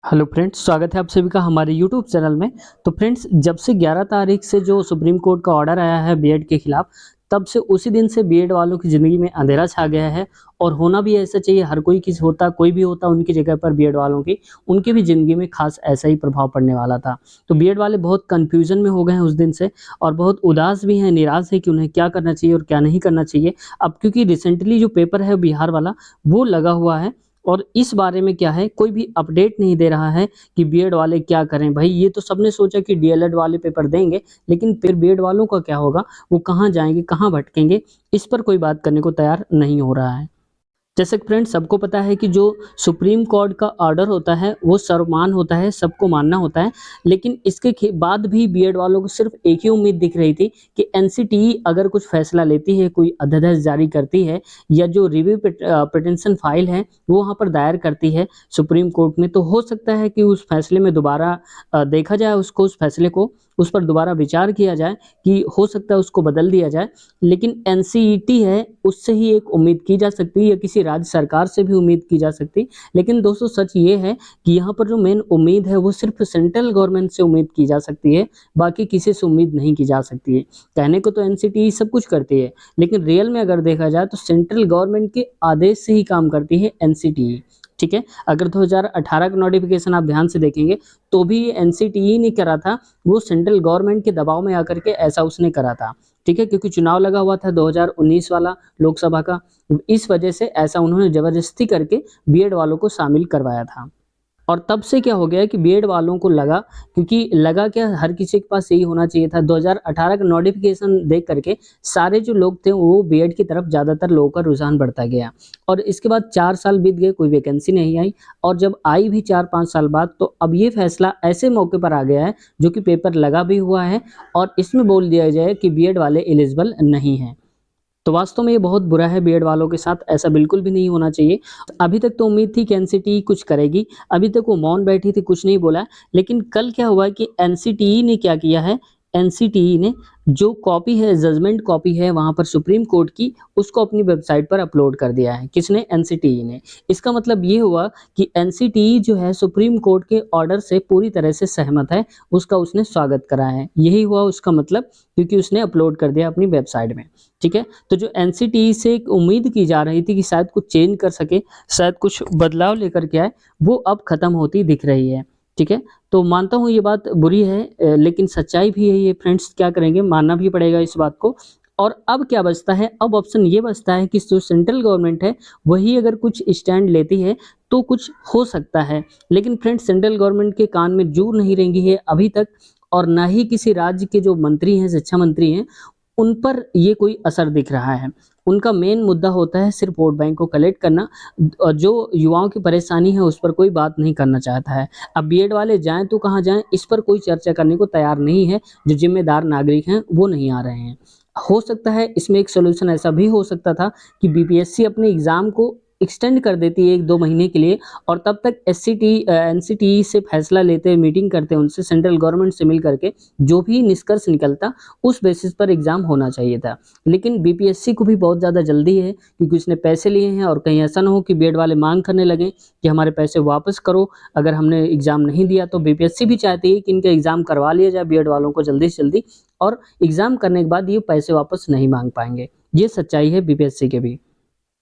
Hello friends, स्वागत है आप सभी का हमारे यूट्यूब चैनल में। तो फ्रेंड्स, जब से 11 तारीख से जो सुप्रीम कोर्ट का ऑर्डर आया है बीएड के खिलाफ, तब से उसी दिन से बीएड वालों की ज़िंदगी में अंधेरा छा गया है। और होना भी ऐसा चाहिए, हर कोई किस होता कोई भी होता उनकी जगह पर बीएड वालों की, उनकी भी ज़िंदगी में खास ऐसा ही प्रभाव पड़ने वाला था। तो बीएड वाले बहुत कन्फ्यूज़न में हो गए हैं उस दिन से, और बहुत उदास भी हैं, निराश हैं कि उन्हें क्या करना चाहिए और क्या नहीं करना चाहिए। अब क्योंकि रिसेंटली जो पेपर है बिहार वाला, वो लगा हुआ है, और इस बारे में क्या है, कोई भी अपडेट नहीं दे रहा है कि बीएड वाले क्या करें। भाई, ये तो सबने सोचा कि डीएलएड वाले पेपर देंगे, लेकिन फिर बीएड वालों का क्या होगा, वो कहाँ जाएँगे, कहाँ भटकेंगे, इस पर कोई बात करने को तैयार नहीं हो रहा है। जैसे कि फ्रेंड्स, सबको पता है कि जो सुप्रीम कोर्ट का ऑर्डर होता है वो सर्वमान्य होता है, सबको मानना होता है। लेकिन इसके बाद भी बीएड वालों को सिर्फ एक ही उम्मीद दिख रही थी कि एनसीटीई अगर कुछ फैसला लेती है, कोई अध्यादेश जारी करती है, या जो रिव्यू पिटिशन फाइल है वो वहाँ पर दायर करती है सुप्रीम कोर्ट में, तो हो सकता है कि उस फैसले में दोबारा देखा जाए, उसको, उस फैसले को, उस पर दोबारा विचार किया जाए कि हो सकता है उसको बदल दिया जाए। लेकिन एनसीईटी है, उससे ही एक उम्मीद की जा सकती है, या किसी राज्य सरकार से भी उम्मीद की जा सकती। लेकिन दोस्तों, सच ये है कि यहाँ पर जो मेन उम्मीद है वो सिर्फ सेंट्रल गवर्नमेंट से उम्मीद की जा सकती है, बाकी किसी से उम्मीद नहीं की जा सकती है। कहने को तो एनसीटीई सब कुछ करती है, लेकिन रियल में अगर देखा जाए तो सेंट्रल गवर्नमेंट के आदेश से ही काम करती है एनसीटीई। ठीक है, अगर 2018 का नोटिफिकेशन आप ध्यान से देखेंगे तो भी एनसीटीई ने करा था, वो सेंट्रल गवर्नमेंट के दबाव में आकर के ऐसा उसने करा था। ठीक है, क्योंकि चुनाव लगा हुआ था 2019 वाला लोकसभा का, इस वजह से ऐसा उन्होंने ज़बरदस्ती करके बीएड वालों को शामिल करवाया था। और तब से क्या हो गया कि बीएड वालों को लगा, क्योंकि लगा क्या, हर किसी के पास यही होना चाहिए था। 2018 का नोटिफिकेशन देख करके सारे जो लोग थे वो बीएड की तरफ ज़्यादातर लोगों का रुझान बढ़ता गया। और इसके बाद 4 साल बीत गए, कोई वैकेंसी नहीं आई, और जब आई भी 4-5 साल बाद, तो अब ये फैसला ऐसे मौके पर आ गया है जो कि पेपर लगा भी हुआ है, और इसमें बोल दिया जाए कि बीएड वाले एलिजिबल नहीं हैं। तो वास्तव में ये बहुत बुरा है बीएड वालों के साथ, ऐसा बिल्कुल भी नहीं होना चाहिए। अभी तक तो उम्मीद थी कि एनसीटीई कुछ करेगी, अभी तक वो मौन बैठी थी, कुछ नहीं बोला। लेकिन कल क्या हुआ कि एनसीटीई ने क्या किया है, एनसीटीई ने जो कॉपी है, जजमेंट कॉपी है वहाँ पर सुप्रीम कोर्ट की, उसको अपनी वेबसाइट पर अपलोड कर दिया है। किसने? एनसीटीई ने। इसका मतलब ये हुआ कि एनसीटीई जो है सुप्रीम कोर्ट के ऑर्डर से पूरी तरह से सहमत है, उसका उसने स्वागत करा है। यही हुआ उसका मतलब, क्योंकि उसने अपलोड कर दिया अपनी वेबसाइट में। ठीक है, तो जो एनसीटीई से एक उम्मीद की जा रही थी कि शायद कुछ चेंज कर सके, शायद कुछ बदलाव लेकर के आए, वो अब खत्म होती दिख रही है। ठीक है, तो मानता हूँ ये बात बुरी है, लेकिन सच्चाई भी है ये फ्रेंड्स, क्या करेंगे, मानना भी पड़ेगा इस बात को। और अब क्या बचता है, अब ऑप्शन ये बचता है कि जो सेंट्रल गवर्नमेंट है वही अगर कुछ स्टैंड लेती है तो कुछ हो सकता है। लेकिन फ्रेंड्स, सेंट्रल गवर्नमेंट के कान में जू नहीं रेंगी है अभी तक, और ना ही किसी राज्य के जो मंत्री हैं, शिक्षा मंत्री हैं, उन पर ये कोई असर दिख रहा है। उनका मेन मुद्दा होता है सिर्फ वोट बैंक को कलेक्ट करना, और जो युवाओं की परेशानी है उस पर कोई बात नहीं करना चाहता है। अब बीएड वाले जाएँ तो कहाँ जाएँ, इस पर कोई चर्चा करने को तैयार नहीं है। जो ज़िम्मेदार नागरिक हैं वो नहीं आ रहे हैं। हो सकता है इसमें एक सॉल्यूशन ऐसा भी हो सकता था कि बीपीएससी अपने एग्ज़ाम को एक्सटेंड कर देती है 1-2 महीने के लिए, और तब तक एनसीटीई से फैसला लेते, मीटिंग करते उनसे, सेंट्रल गवर्नमेंट से मिल करके जो भी निष्कर्ष निकलता उस बेसिस पर एग्ज़ाम होना चाहिए था। लेकिन बीपीएससी को भी बहुत ज़्यादा जल्दी है, क्योंकि उसने पैसे लिए हैं, और कहीं ऐसा ना हो कि बीएड वाले मांग करने लगें कि हमारे पैसे वापस करो अगर हमने एग्ज़ाम नहीं दिया। तो बीपीएससी भी चाहती है कि इनका एग्ज़ाम करवा लिया जाए बीएड वालों को जल्दी से जल्दी, और एग्ज़ाम करने के बाद ये पैसे वापस नहीं मांग पाएंगे। ये सच्चाई है बीपीएससी के भी।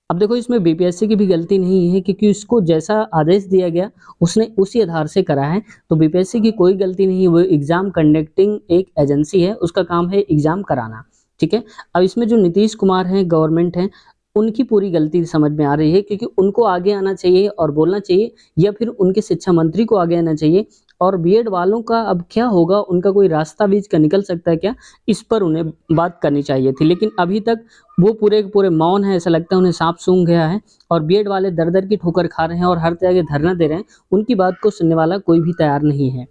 अब देखो, इसमें बीपीएससी की भी गलती नहीं है, क्योंकि उसको जैसा आदेश दिया गया उसने उसी आधार से करा है। तो बीपीएससी की कोई गलती नहीं है, वो एग्ज़ाम कंडक्टिंग एक एजेंसी है, उसका काम है एग्ज़ाम कराना। ठीक है, अब इसमें जो नीतीश कुमार हैं, गवर्नमेंट है, उनकी पूरी गलती समझ में आ रही है, क्योंकि उनको आगे आना चाहिए और बोलना चाहिए, या फिर उनके शिक्षा मंत्री को आगे आना चाहिए। और बीएड वालों का अब क्या होगा, उनका कोई रास्ता बीच का निकल सकता है क्या, इस पर उन्हें बात करनी चाहिए थी। लेकिन अभी तक वो पूरे के पूरे मौन है, ऐसा लगता है उन्हें सांप सूंघ गया है, और बीएड वाले दर-दर की ठोकर खा रहे हैं और हर जगह धरना दे रहे हैं। उनकी बात को सुनने वाला कोई भी तैयार नहीं है।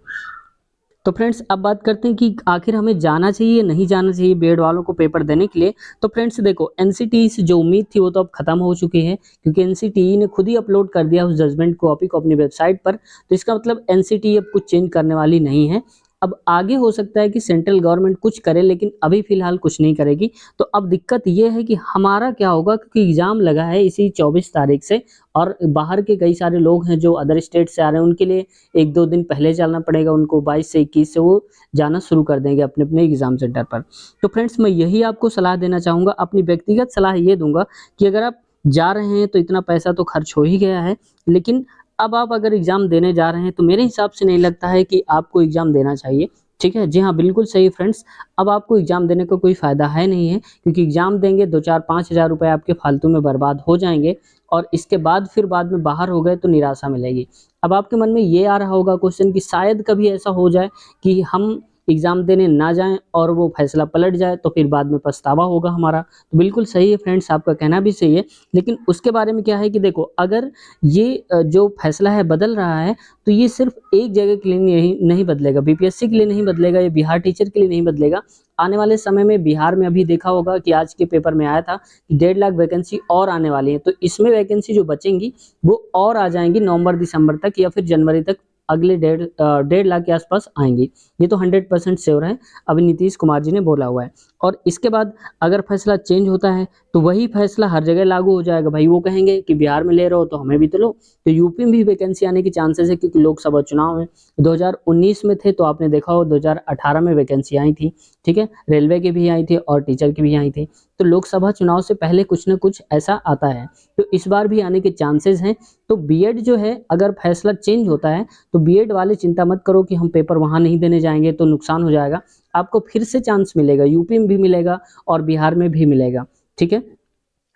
तो फ्रेंड्स, अब बात करते हैं कि आखिर हमें जाना चाहिए या नहीं जाना चाहिए बीएड वालों को पेपर देने के लिए। तो फ्रेंड्स देखो, एनसीटीई से जो उम्मीद थी वो तो अब खत्म हो चुकी है, क्योंकि एनसीटीई ने खुद ही अपलोड कर दिया उस जजमेंट कॉपी को अपनी वेबसाइट पर। तो इसका मतलब एनसीटीई अब कुछ चेंज करने वाली नहीं है। अब आगे हो सकता है कि सेंट्रल गवर्नमेंट कुछ करे, लेकिन अभी फ़िलहाल कुछ नहीं करेगी। तो अब दिक्कत ये है कि हमारा क्या होगा, क्योंकि एग्ज़ाम लगा है इसी 24 तारीख से और बाहर के कई सारे लोग हैं जो अदर स्टेट से आ रहे हैं, उनके लिए 1-2 दिन पहले जाना पड़ेगा उनको, 22 से 21 से वो जाना शुरू कर देंगे अपने-अपने एग्ज़ाम सेंटर पर। तो फ्रेंड्स, मैं यही आपको सलाह देना चाहूँगा, अपनी व्यक्तिगत सलाह ये दूँगा कि अगर आप जा रहे हैं तो इतना पैसा तो खर्च हो ही गया है, लेकिन अब आप अगर एग्ज़ाम देने जा रहे हैं तो मेरे हिसाब से नहीं लगता है कि आपको एग्ज़ाम देना चाहिए, ठीक है? जी हाँ, बिल्कुल सही फ्रेंड्स, अब आपको एग्ज़ाम देने का कोई फ़ायदा है नहीं है, क्योंकि एग्ज़ाम देंगे 2, 4, 5,000 रुपए आपके फालतू में बर्बाद हो जाएँगे और इसके बाद फिर बाद में बाहर हो गए तो निराशा मिलेगी। अब आपके मन में ये आ रहा होगा क्वेश्चन कि शायद कभी ऐसा हो जाए कि हम एग्ज़ाम देने ना जाएँ और वो फैसला पलट जाए तो फिर बाद में पछतावा होगा हमारा। तो बिल्कुल सही है फ्रेंड्स, आपका कहना भी सही है, लेकिन उसके बारे में क्या है कि देखो, अगर ये जो फैसला है बदल रहा है, तो ये सिर्फ़ एक जगह के लिए नहीं बदलेगा, बीपीएससी के लिए नहीं बदलेगा या बिहार टीचर के लिए नहीं बदलेगा। आने वाले समय में बिहार में अभी देखा होगा कि आज के पेपर में आया था कि 1.5 लाख वैकेंसी और आने वाली है, तो इसमें वैकेंसी जो बचेंगी वो और आ जाएँगी नवंबर-दिसंबर तक या फिर जनवरी तक, अगले 1.5 लाख के आस-पास आएँगी। ये तो 100% श्योर है, अभी नीतीश कुमार जी ने बोला हुआ है। और इसके बाद अगर फैसला चेंज होता है, तो वही फैसला हर जगह लागू हो जाएगा। भाई वो कहेंगे कि बिहार में ले रहे हो तो हमें भी तो लो। तो यूपी में भी वैकेंसी आने की चांसेस है, क्योंकि लोकसभा चुनाव है। 2019 में थे तो आपने देखा होगा 2018 में वैकेंसी आई थी, ठीक है? रेलवे की भी आई थी और टीचर की भी आई थी। तो लोकसभा चुनाव से पहले कुछ न कुछ ऐसा आता है, तो इस बार भी आने के चांसेस हैं। तो बीएड जो है, अगर फैसला चेंज होता है, तो बीएड वाले चिंता मत करो कि हम पेपर वहाँ नहीं देने जाएँगे तो नुकसान हो जाएगा। आपको फिर से चांस मिलेगा, यूपी में भी मिलेगा और बिहार में भी मिलेगा, ठीक है?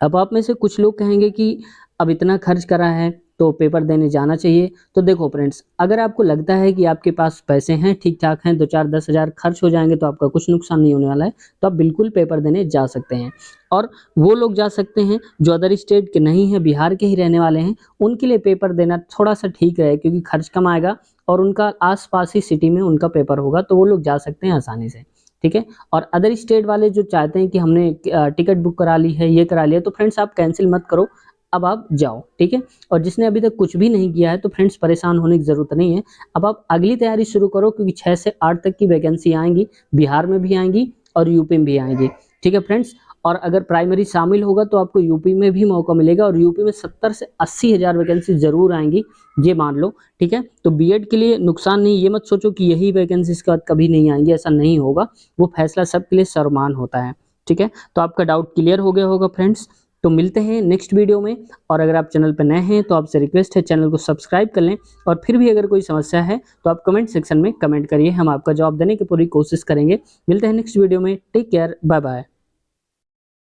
अब आप में से कुछ लोग कहेंगे कि अब इतना खर्च करा है तो पेपर देने जाना चाहिए। तो देखो फ्रेंड्स, अगर आपको लगता है कि आपके पास पैसे हैं, ठीक-ठाक हैं, 2, 4, 10,000 खर्च हो जाएँगे तो आपका कुछ नुकसान नहीं होने वाला है, तो आप बिल्कुल पेपर देने जा सकते हैं। और वो लोग जा सकते हैं जो अदर स्टेट के नहीं हैं, बिहार के ही रहने वाले हैं, उनके लिए पेपर देना थोड़ा-सा ठीक है, क्योंकि खर्च कम आएगा और उनका आस-पास ही सिटी में उनका पेपर होगा, तो वो लोग जा सकते हैं आसानी से, ठीक है? और अदर स्टेट वाले जो चाहते हैं कि हमने टिकट बुक करा ली है, ये करा लिया, तो फ्रेंड्स आप कैंसल मत करो, अब आप जाओ, ठीक है? और जिसने अभी तक कुछ भी नहीं किया है, तो फ्रेंड्स परेशान होने की ज़रूरत नहीं है। अब आप अगली तैयारी शुरू करो, क्योंकि 6 से 8 तक की वैकेंसी आएँगी, बिहार में भी आएँगी और यूपी में भी आएँगी, ठीक है फ्रेंड्स? और अगर प्राइमरी शामिल होगा तो आपको यूपी में भी मौका मिलेगा और यूपी में 70 से 80 हज़ार वैकेंसी ज़रूर आएँगी, ये मान लो, ठीक है? तो बीएड के लिए नुकसान नहीं, ये मत सोचो कि यही वैकेंसी इसके बाद कभी नहीं आएँगी, ऐसा नहीं होगा। वो फैसला सबके लिए समान होता है, ठीक है? तो आपका डाउट क्लियर हो गया होगा फ्रेंड्स। तो मिलते हैं नेक्स्ट वीडियो में, और अगर आप चैनल पे नए हैं तो आपसे रिक्वेस्ट है चैनल को सब्सक्राइब कर लें, और फिर भी अगर कोई समस्या है तो आप कमेंट सेक्शन में कमेंट करिए, हम आपका जवाब देने की पूरी कोशिश करेंगे। मिलते हैं नेक्स्ट वीडियो में, टेक केयर, बाय बाय।